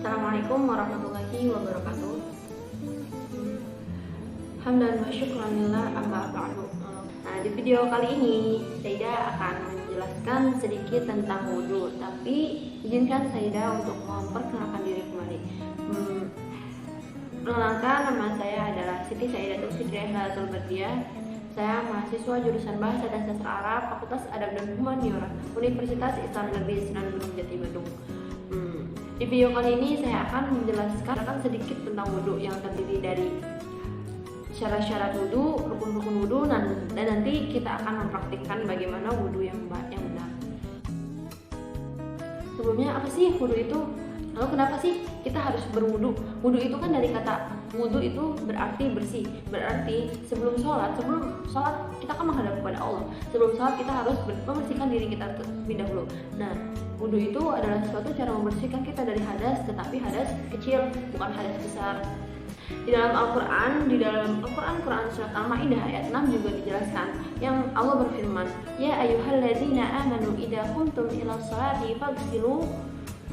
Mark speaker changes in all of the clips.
Speaker 1: Assalamualaikum warahmatullahi wabarakatuh. Hamdan wa syukran lillah amma ba'du. Nah, di video kali ini Saida akan menjelaskan sedikit tentang wudhu, tapi izinkan Saida untuk memperkenalkan diri kembali. Perkenalkan, nama saya adalah Siti Saidatul Fitriah Halatul Berdiah. Saya mahasiswa jurusan Bahasa dan Sastra Arab, Fakultas Adab dan Humaniora, Universitas Islam Negeri Sunan Gunung Jati Bandung. Di video kali ini saya akan menjelaskan sedikit tentang wudhu yang terdiri dari syarat-syarat wudhu, rukun-rukun wudhu, dan nanti kita akan mempraktikkan bagaimana wudhu yang benar. Sebelumnya, apa sih wudhu itu? Lalu kenapa sih kita harus berwudhu? Wudhu itu kan dari kata wudhu itu berarti bersih. Berarti sebelum sholat kita kan menghadap kepada Allah. Sebelum sholat kita harus membersihkan diri kita terlebih dahulu. Nah, wudhu itu adalah suatu cara membersihkan kita dari hadas, tetapi hadas kecil, bukan hadas besar. Di dalam Al-Quran surat Al-Maidah ayat 6 juga dijelaskan, yang Allah berfirman, Ya ayyuhalladzina amanu idza qumtum ila sholati faghsilu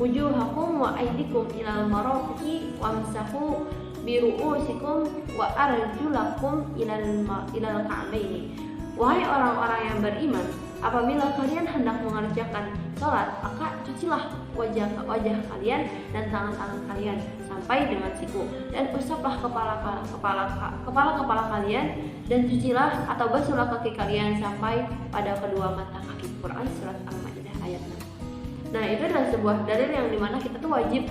Speaker 1: wujuhakum wa aydikum ilal marafiqi wamsahu biru'usikum wa arjulakum ilal ka'baini. Wahai orang-orang yang beriman, apabila kalian hendak mengerjakan sholat, maka cucilah wajah kalian dan tangan-tangan kalian sampai dengan siku, dan usaplah kepala kalian, dan cucilah atau basuhlah kaki kalian sampai pada kedua mata kaki. Quran surat Al-Maidah ayat 6. Nah, itu adalah sebuah dalil yang dimana kita tuh wajib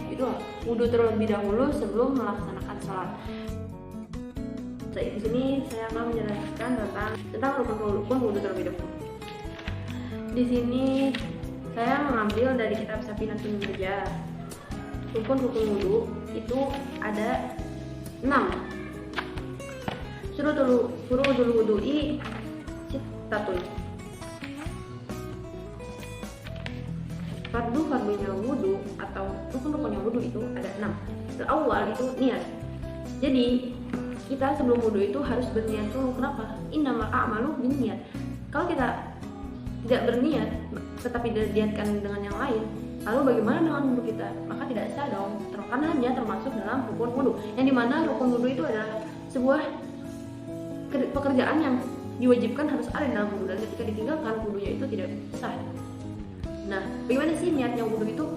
Speaker 1: wudhu terlebih dahulu sebelum melaksanakan sholat. Di sini saya akan menjelaskan tentang rukun wudhu terlebih dahulu. Di sini saya mengambil dari kitab Safinatul Mujah. Rukun wudhu itu ada 6. Furudul wudhu'i sittatun. Fardunya wudhu atau rukun-rukunnya wudhu itu ada 6. Awal itu niat. Jadi kita sebelum wudhu itu harus berniat dulu. Kenapa? Innamal a'malu binniyat. Kalau kita tidak berniat tetapi diniatkan dengan yang lain, lalu bagaimana dengan wudhu kita? Maka tidak sah dong, karena hanya termasuk dalam rukun wudhu, yang dimana rukun wudhu itu adalah sebuah pekerjaan yang diwajibkan harus ada dalam wudhu, dan ketika ditinggalkan wudhunya itu tidak sah. Nah, bagaimana sih niatnya wudhu itu?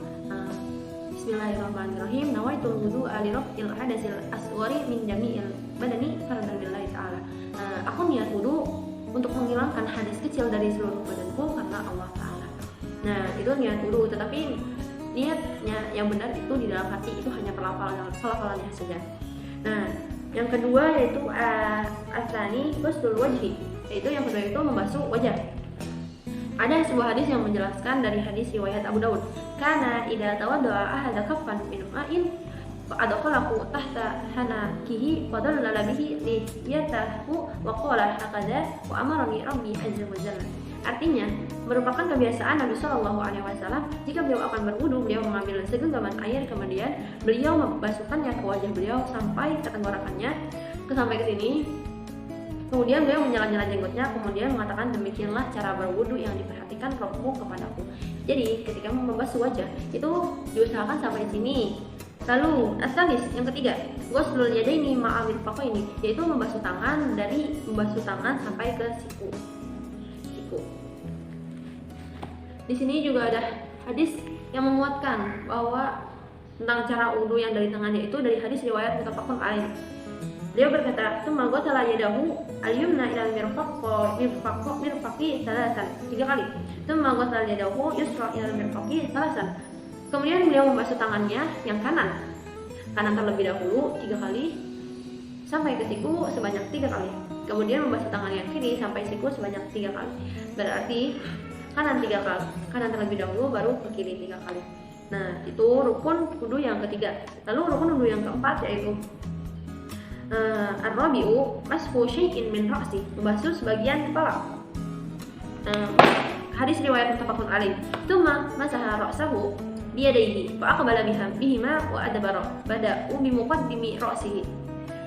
Speaker 1: Bismillahirrahmanirrahim. Nawaitul wudhu li raf'il hadasil asghari min jami'il badani fardhan lillahi ta'ala. Aku niat wudhu untuk menghilangkan hadas kecil dari seluruh badanku karena Allah Ta'ala. Nah, itu niat wudhu, tetapi niatnya yang benar itu di dalam hati, itu hanya pelafalannya saja. Nah, yang kedua yaitu asani ghusl wajhi, yaitu yang kedua itu membasuh wajah. Ada sebuah hadis yang menjelaskan dari hadis riwayat Abu Daud, karena idza tawadda'a ahada kaffan min ma'in fa adkhalahu tahta hanakihi wa dallala bihi liyatahu wa qala hakadha wa amarani rabbi azza wa jalla. Artinya, merupakan kebiasaan Nabi Shallallahu alaihi wasallam, jika beliau akan berwudu, beliau mengambil segenggaman air, kemudian beliau membasuhkannya ke wajah beliau sampai ke tenggorokannya, sampai ke sini. Kemudian beliau menyala-nyala jenggotnya, kemudian mengatakan, demikianlah cara berwudu yang diperhatikan Rabbku kepadaku. Jadi ketika membasuh wajah itu diusahakan sampai sini. Lalu asalis, yang ketiga, ghuslul yadaini ma'al mirfaqaini, yaitu membasuh tangan sampai ke siku. Di sini juga ada hadis yang menguatkan bahwa tentang cara wudu yang dari tangannya itu dari hadis riwayat muttafaqun alaih. Beliau berkata, "Tsumma ghasala yadahu al-yumna ila al-mirfaqi salasan." 3 kali. "Tsumma ghasala yadahu yusra ila al-mirfaqi salasan." Kemudian beliau membasuh tangannya yang kanan terlebih dahulu 3 kali sampai ke siku sebanyak 3 kali. Kemudian membasuh tangan yang kiri sampai siku sebanyak 3 kali. Berarti kanan 3 kali, kanan terlebih dahulu baru ke kiri 3 kali. Nah, itu rukun wudu yang ketiga. Lalu rukun wudu yang keempat yaitu ar-rabi'u masfu syai'in min ra'si, membasuh sebagian kepala. Hadis riwayat muttafaqun alaih. Tsumma masaha ra'sahu biyadayhi fa aqbala bihima wa adbara bada'u bi muqaddimi ra'sihi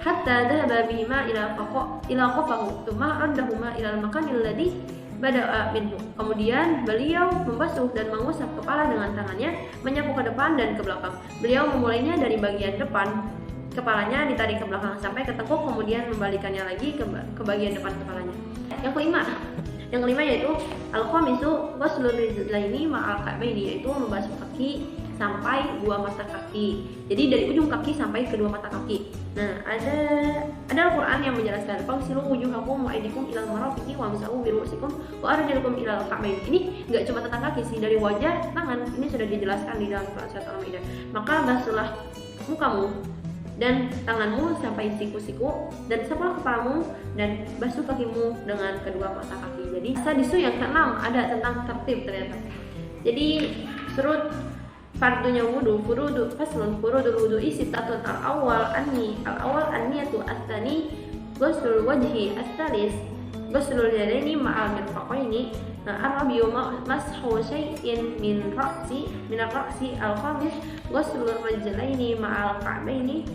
Speaker 1: hatta dhahaba bihima ila qafahu, tsumma raddahuma ila al-makan alladhi bada'a minhu. Kemudian beliau membasuh dan mengusap kepala dengan tangannya, menyapu ke depan dan ke belakang. Beliau memulainya dari bagian depan kepalanya, ditarik ke belakang sampai ke tengkuk, kemudian membalikannya lagi ke bagian depan kepalanya. Yang kelima yaitu al-khamisu ghuslul rijlaini ma'al ka'baini, yaitu membasuh kaki sampai dua mata kaki. Jadi dari ujung kaki sampai kedua mata kaki. Nah, ada Al-Qur'an yang menjelaskan fagsilu wujuhakum wa aydikum ilal marafiqi wamsahu bi ru'usikum wa arjulakum ilal ka'bain. Ini enggak cuma tentang kaki sih, dari wajah, tangan. Ini sudah dijelaskan di dalam surat Al-Maidah. Maka basuhlah mukamu dan tanganmu sampai siku-siku, dan sapulah kepalamu dan basuh kakimu dengan kedua mata kaki. Jadi hadisu yang keenam ada tentang tertib ternyata. Jadi surut fardunya wudu, furudul wudu'i sittatun al-awwal an-niyatu, as-tsani ghuslul wajhi, as-tsalis ghuslul yadaini ma'al mirfaqaini, ar-rabi'u mashu syai'in min ar-ra'si, al-khamis ghuslul rijlaini ma'al ka'baini,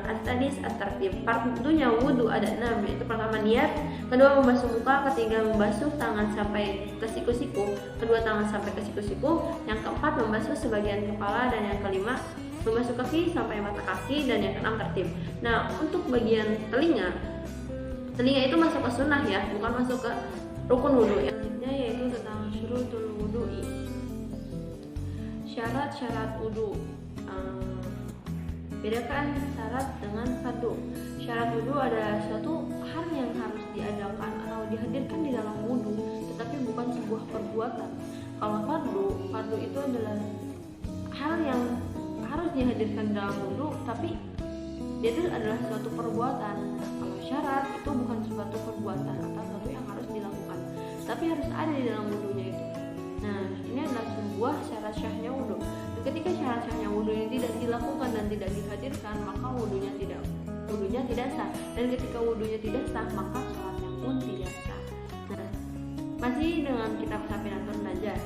Speaker 1: as-sadis at-tartib. Fardunya wudu ada 6, yaitu pertama niat, kedua membasuh muka, ketiga membasuh tangan sampai ke siku-siku, kedua tangan sampai ke siku-siku, yang keempat membasuh sebagian kepala, dan yang kelima membasuh kaki sampai mata kaki, dan yang keenam tertib. Nah, untuk bagian telinga itu masuk ke sunnah ya, bukan masuk ke rukun wudu. Yang selanjutnya yaitu tentang syurutul wudu'i, syarat-syarat wudu. Bedakan syarat dengan fardu. Syarat wudu ada suatu hal yang harus diadakan atau dihadirkan di dalam wudu, tetapi bukan sebuah perbuatan. Kalau fardu itu adalah hal yang harus dihadirkan dalam wudu, tapi dia itu adalah suatu perbuatan. Kalau syarat itu bukan suatu perbuatan atau sesuatu yang harus dilakukan, tapi harus ada di dalam wudunya itu. Nah, ini adalah sebuah syarat syahnya wudu. Ketika syarat syahnya wudu ini tidak dilakukan dan tidak dihadirkan, maka wudunya tidak sah. Dan ketika wudunya tidak sah, maka sholatnya pun tidak sah. Nah, masih dengan kitab Safinatun Najah,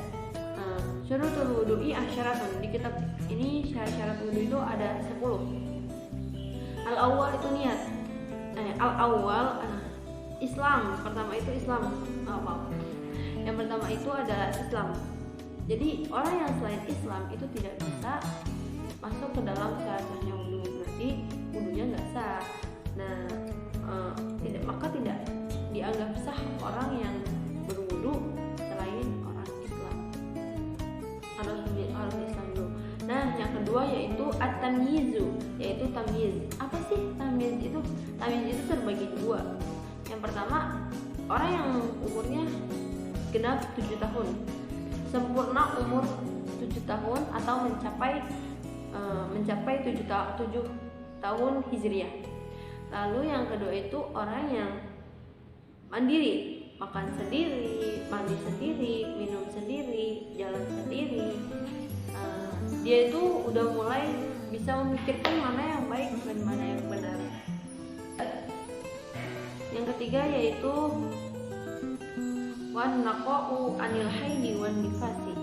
Speaker 1: syurutul wudu'i asyaratun. Di kitab ini syarat-syarat wudu itu ada 10. Al-awwal itu niat. Al-awwal Islam. Pertama itu Islam. Yang pertama itu adalah Islam. Jadi orang yang selain Islam itu tidak bisa masuk ke dalam syarat-syaratnya wudu, berarti wudunya nggak sah. Nah, maka tidak dianggap sah orang yang berwudu selain orang Islam. Harus Islam dulu. Nah, yang kedua yaitu at-tamyizu, yaitu tamyiz. Apa sih tamyiz itu? Tamyiz itu terbagi dua. Yang pertama, orang yang umurnya genap 7 tahun, sempurna umur 7 tahun atau mencapai 7 tahun Hijriah. Lalu yang kedua itu orang yang mandiri, makan sendiri, mandi sendiri, minum sendiri, jalan sendiri. Dia itu udah mulai bisa memikirkan mana yang baik dan mana yang benar. Yang ketiga yaitu wan naqa'u anil haidi wan nifasi,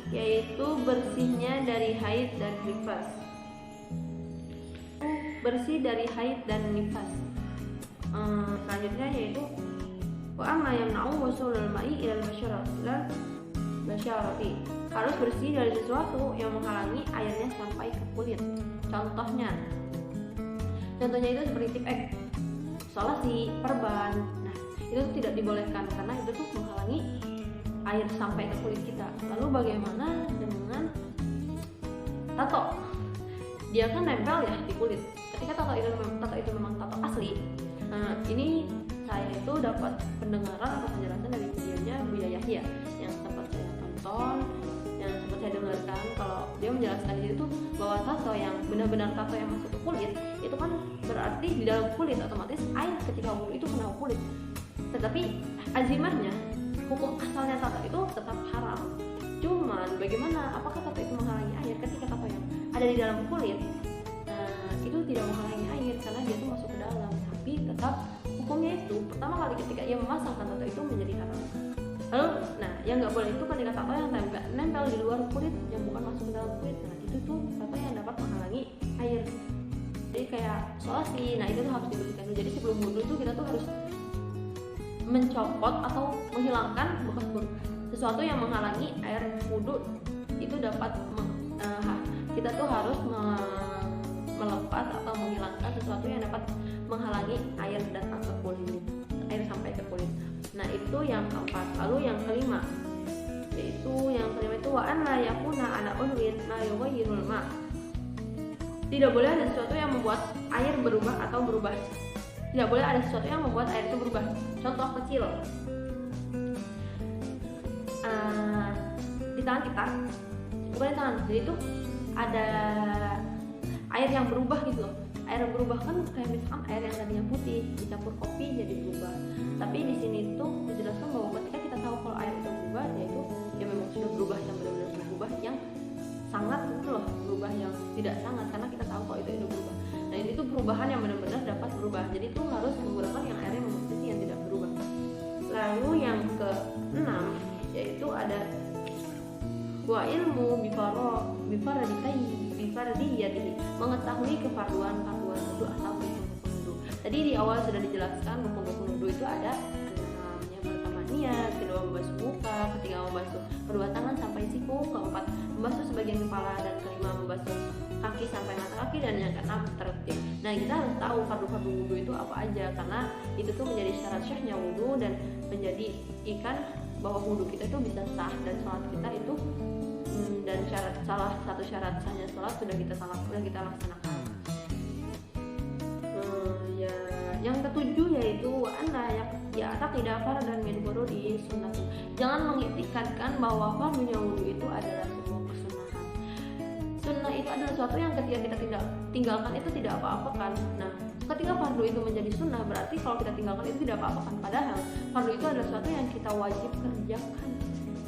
Speaker 1: yaitu bersihnya dari haid dan nifas. Bersih dari haid dan nifas. Selanjutnya yaitu wa amma yamna'u wusulul ma'i ilal basyarati, harus bersih dari sesuatu yang menghalangi airnya sampai ke kulit. Contohnya itu seperti tip X, isolasi, perban. Nah, itu tidak dibolehkan karena itu tuh menghalangi air sampai ke kulit kita. Lalu bagaimana dengan tato? Dia kan nempel ya di kulit. Ketika tato itu memang tato asli. Nah, ini saya itu dapat pendengaran atau penjelasan dari videonya Buya Yahya yang sempat saya tonton, yang sempat saya dengarkan. Kalau dia menjelaskan di situ bahwa tato yang benar-benar tato yang masuk ke kulit itu kan berarti di dalam kulit, otomatis air ketika wudu itu kena kulit. Tetapi azimahnya, hukum asalnya tato itu tetap haram. Cuman bagaimana, apakah tato itu menghalangi air? Ketika tato yang ada di dalam kulit itu tidak menghalangi air karena dia itu masuk ke dalam, tapi tetap hukumnya itu pertama kali ketika ia memasangkan tato itu menjadi haram. Lalu, yang nggak boleh itu ketika tato yang nempel di luar kulit yang bukan masuk ke dalam kulit. Nah, itu tuh tato yang dapat menghalangi air. Jadi kayak solasi, nah itu tuh harus dibersihkan dulu. Jadi sebelum wudhu tuh kita tuh harus mencopot atau menghilangkan bekas sesuatu yang menghalangi air wudhu itu dapat kita tuh harus melepas atau menghilangkan sesuatu yang dapat menghalangi air datang ke kulit, air sampai ke kulit. Nah itu yang keempat. Lalu yang kelima itu wa an la yakuna ala unwin la yughayyirul ma. Tidak boleh ada sesuatu yang membuat air berubah atau berubah. Tidak boleh ada sesuatu yang membuat air itu berubah. Contoh kecil, di tangan kita, bukan di tangan, jadi itu ada air yang berubah gitu loh. Air yang berubah kan kayak misalkan air yang tadinya putih dicampur kopi jadi berubah. Tapi di sini tuh dijelaskan bahwa ketika kita tahu kalau air itu berubah, yaitu ya memang sudah berubah yang benar-benar berubah yang sangat gitu loh, berubah yang tidak sangat, karena kita tahu kalau itu berubah. Nah ini tuh perubahan yang benar-benar dapat berubah. Jadi itu harus menggunakan yang airnya memang putih yang tidak berubah. Lalu yang keenam yaitu ada wa ilmu bifaradiyatihi, mengetahui kefarduan wudu atau rukun wudu. Tadi di awal sudah dijelaskan rukun wudu itu ada yang pertama niat, kedua membasuh muka, ketiga membasuh kedua tangan sampai siku, keempat membasuh sebagian kepala, dan kelima membasuh kaki sampai mata kaki, dan yang keenam tertib. Nah kita harus tahu fardu-fardu wudu itu apa aja, karena itu tuh menjadi syarat syahnya wudu dan menjadi ikan bahwa wudu kita itu bisa sah dan sholat kita itu dan salah satu syarat sahnya sholat sudah kita laksanakan. Yang ketujuh yaitu anna ya taqidah fardan min furudi sunnah. Jangan mengiktikadkan bahwa fardunya wudu itu adalah sebuah kesunahan. Sunnah itu adalah sesuatu yang ketika kita tinggalkan itu tidak apa-apa kan. Nah, ketika fardu itu menjadi sunnah berarti kalau kita tinggalkan itu tidak apa-apa kan. Padahal fardu itu adalah sesuatu yang kita wajib kerjakan.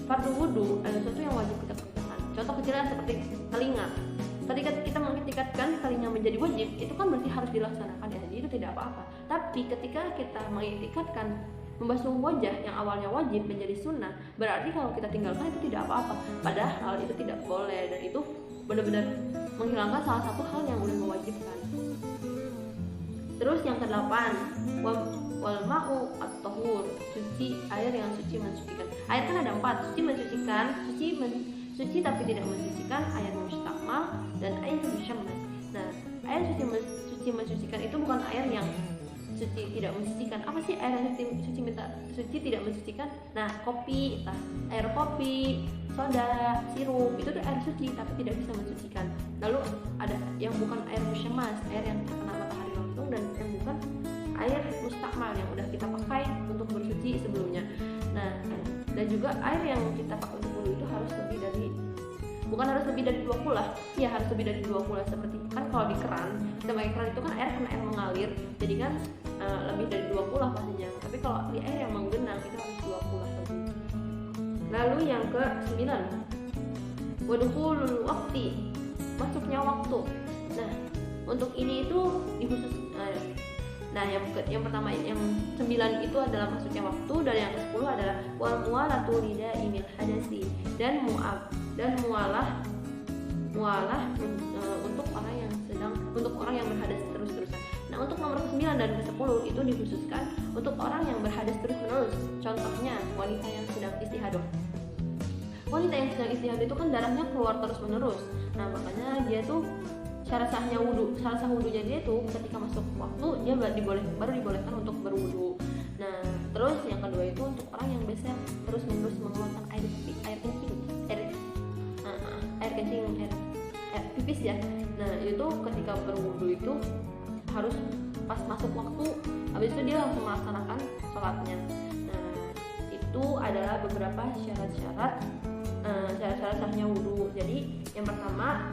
Speaker 1: Fardu wudu adalah sesuatu yang wajib kita kerjakan. Contoh kecilnya seperti telinga. Ketika kita mengiktikadkan telinga menjadi wajib, itu kan berarti harus dilaksanakan ya. Jadi itu tidak apa-apa. Tapi ketika kita mengiktikadkan membasuh wajah yang awalnya wajib menjadi sunnah, berarti kalau kita tinggalkan itu tidak apa-apa. Padahal itu tidak boleh, dan itu benar-benar menghilangkan salah satu hal yang udah mewajibkan. Terus yang kedelapan, wal ma'u at-tahur, suci, air yang suci mensucikan. Air kan ada 4, suci mensucikan, suci tapi tidak mensucikan, air mustakmal, dan air musyammas. Nah, air suci mensucikan itu bukan air yang suci tidak mensucikan. Apa sih air yang suci tidak mensucikan? Nah, kopi, air kopi, soda, sirup, itu tuh air suci tapi tidak bisa mensucikan. Lalu ada yang bukan air musyammas, air yang terkena matahari langsung, dan yang bukan air mustakmal yang udah kita pakai untuk bersuci sebelumnya. Nah, dan juga air yang kita pakai untuk wudu itu harus lebih dari, bukan harus lebih dari 2 kula. Iya, harus lebih dari 2 kula. Seperti kan kalau di keran, kita pakai keran itu kan air mengalir, jadi kan lebih dari 2 kula pastinya. Tapi kalau di air yang menggenang itu harus 2 kula lebih. Lalu yang ke-9, wadukhulul waqti, masuknya waktu. Nah, untuk ini itu dikhusus. Nah, yang pertama, yang 9 itu adalah masuknya waktu, dan yang ke-10 adalah wal muwalatu lidaimil hadasi, dan mualah untuk orang yang berhadas terus-terusan. Nah, untuk nomor 9 dan ke-10 itu dikhususkan untuk orang yang berhadas terus-menerus. Contohnya wanita yang sedang istihadah. Wanita yang sedang istihadah itu kan darahnya keluar terus-menerus. Nah, makanya dia tuh salah sah wudunya dia tuh ketika masuk waktu dia baru dibolehkan untuk berwudu. Nah, terus yang kedua itu untuk orang yang biasa terus-menerus mengeluarkan air pipis ya. Nah, itu ketika berwudu itu harus pas masuk waktu, habis itu dia langsung melaksanakan sholatnya. Nah, itu adalah beberapa syarat-syarat sahnya wudu. Jadi yang pertama,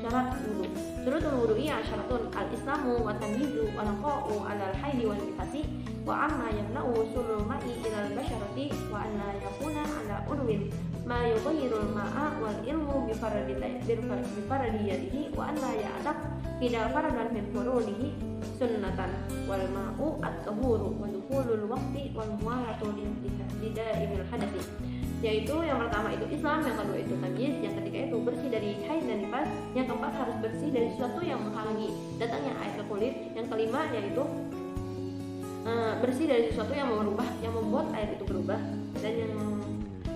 Speaker 1: syarat wudu. Syurutul wudu'i asyaratun al-islamu wa tamyizu wa naqa'u 'alal haidi wal nifasi wa amma yamna'u wusulul ma'i ilal basyarati wa an la yakuna 'ala udwin ma yughayyirul ma'a wal ilmu bi faradiyatihi wa an la ya'taq qida faradan min furudihi sunnatan wal ma'u at-tahuru wa dukhulul waqti wal muwalatu lidaimil hadathi. yaitu yang pertama itu Islam, yang kedua itu tamyiz, yang ketiga itu bersih dari haid dan nifas, yang keempat harus bersih dari sesuatu yang menghalangi datangnya air ke kulit, yang kelima yaitu bersih dari sesuatu yang membuat air itu berubah, dan yang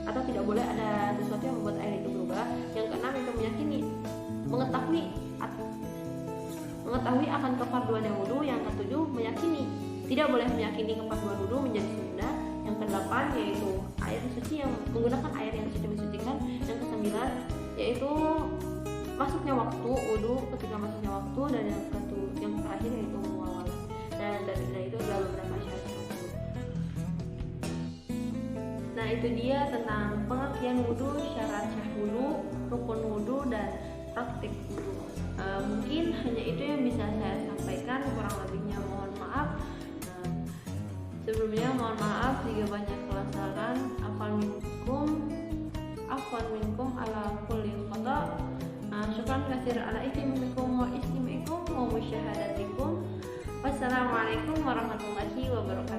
Speaker 1: atau tidak boleh ada sesuatu yang membuat air itu berubah. Yang keenam itu mengetahui akan kefarduan yang wudu. Yang ketujuh meyakini, tidak boleh meyakini kefarduan wudu menjadi sunnah. Yang kedelapan yaitu air suci yang menggunakan air yang suci mensucikan. Yang kesembilan yaitu masuknya waktu wudu, ketika masuknya waktu. Dan yang terakhir yaitu muawalah. Dan dari itu adalah beberapa syarat wudu. Nah, itu dia tentang pengertian wudu, syarat sah wudu, rukun wudu, dan praktik wudu. Mungkin hanya itu yang bisa saya sampaikan, kurang lebihnya mohon maaf. Sebelumnya mohon maaf jika banyak kesalahan. Afwan minkum ala kulli khata. Syukran katsir ala istimikum wa istimikum wa musyahadatikum. Wassalamualaikum warahmatullahi wabarakatuh.